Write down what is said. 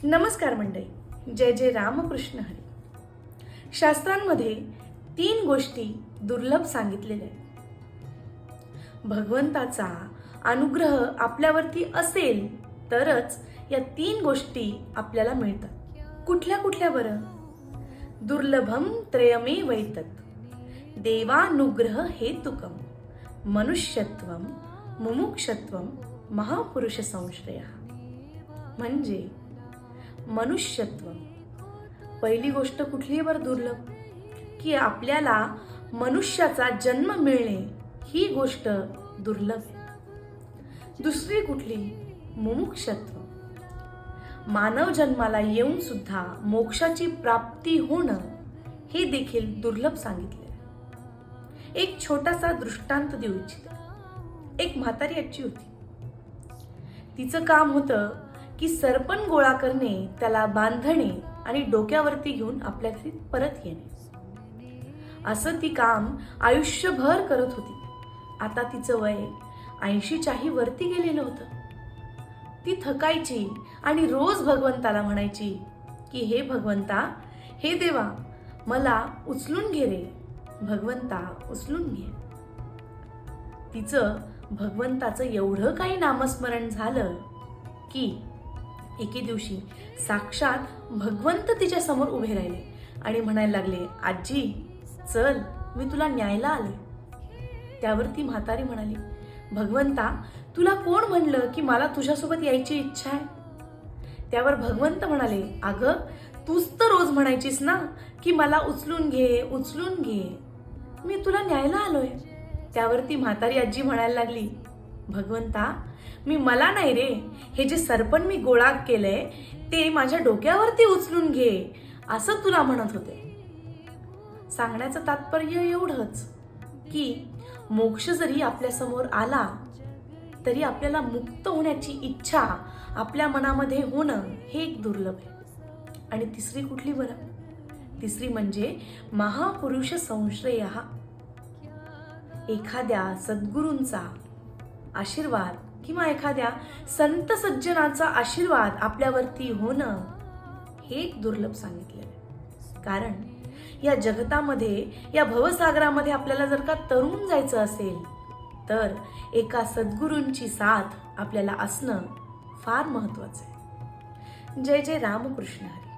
नमस्कार मंडळी, जय जय रामकृष्ण हरी. शास्त्रांमध्ये 3 गोष्टी दुर्लभ सांगितलेल्या आहेत. भगवंताचा अनुग्रह आपल्यावरती असेल तरच या 3 गोष्टी आपल्याला मिळतात. कुठल्या कुठल्या बरं? दुर्लभम त्रयमे वैतत, देवानुग्रह हेतुकम, मनुष्यत्वम, मुमुक्षत्वम, महापुरुष संश्रय. म्हणजे मनुष्यत्व. पहिली गोष्ट कुठली बर दुर्लभ? की आपल्याला मनुष्याचा जन्म मिळणे ही गोष्ट दुर्लभ आहे. दुसरी कुठली? मुमुक्षत्व. मानव जन्माला येऊन सुद्धा मोक्षाची प्राप्ती होणं हे देखील दुर्लभ सांगितले. एक छोटासा दृष्टांत देऊ इच्छिते. एक म्हातारी आजी होती. तिचं काम होतं की सरपण गोळा करणे, त्याला बांधणे आणि डोक्यावरती घेऊन आपल्या घरी परत येणे. असं ती काम आयुष्यभर करत होती. आता तिचं वय 80च्याही वरती गेलेलं होतं. ती थकायची आणि रोज भगवंताला म्हणायची की हे भगवंता, हे देवा, मला उचलून घे रे, भगवंता उचलून घे. तिचं भगवंताचं एवढं काही नामस्मरण झालं की एके दिवशी साक्षात भगवंत तिच्या समोर उभे राहिले आणि म्हणायला लागले, आजी चल, मी तुला न्यायला आले. त्यावर ती म्हातारी म्हणाली, भगवंता, तुला कोण म्हणलं की मला तुझ्यासोबत यायची इच्छा आहे? त्यावर भगवंत म्हणाले, अगं तूच तर रोज म्हणायचीस ना की मला उचलून घे, उचलून घे, मी तुला न्यायला आलोय. त्यावर ती म्हातारी आजी म्हणायला लागली, भगवंता, मला नाही रे, हे जे सरपण मी गोळा केलंय ते माझ्या डोक्यावरती उचलून घे, असं तुला म्हणत होते. सांगण्याचं तात्पर्य एवढंच की मोक्ष जरी आपल्या समोर आला तरी आपल्याला मुक्त होण्याची इच्छा आपल्या मनामध्ये होणं हे एक दुर्लभ आहे. आणि तिसरी कुठली बरं? तिसरी म्हणजे महापुरुष संश्रय. एखाद्या सद्गुरूंचा आशीर्वाद किंवा एखाद्या संत सज्जनाचा आशीर्वाद आपल्यावरती होणं हे एक दुर्लभ सांगितलेलं आहे. कारण या जगतामध्ये, या भवसागरामध्ये आपल्याला जर का तरून जायचं असेल तर एका सद्गुरूंची साथ आपल्याला असणं फार महत्वाचं आहे. जय जय रामकृष्ण हरी.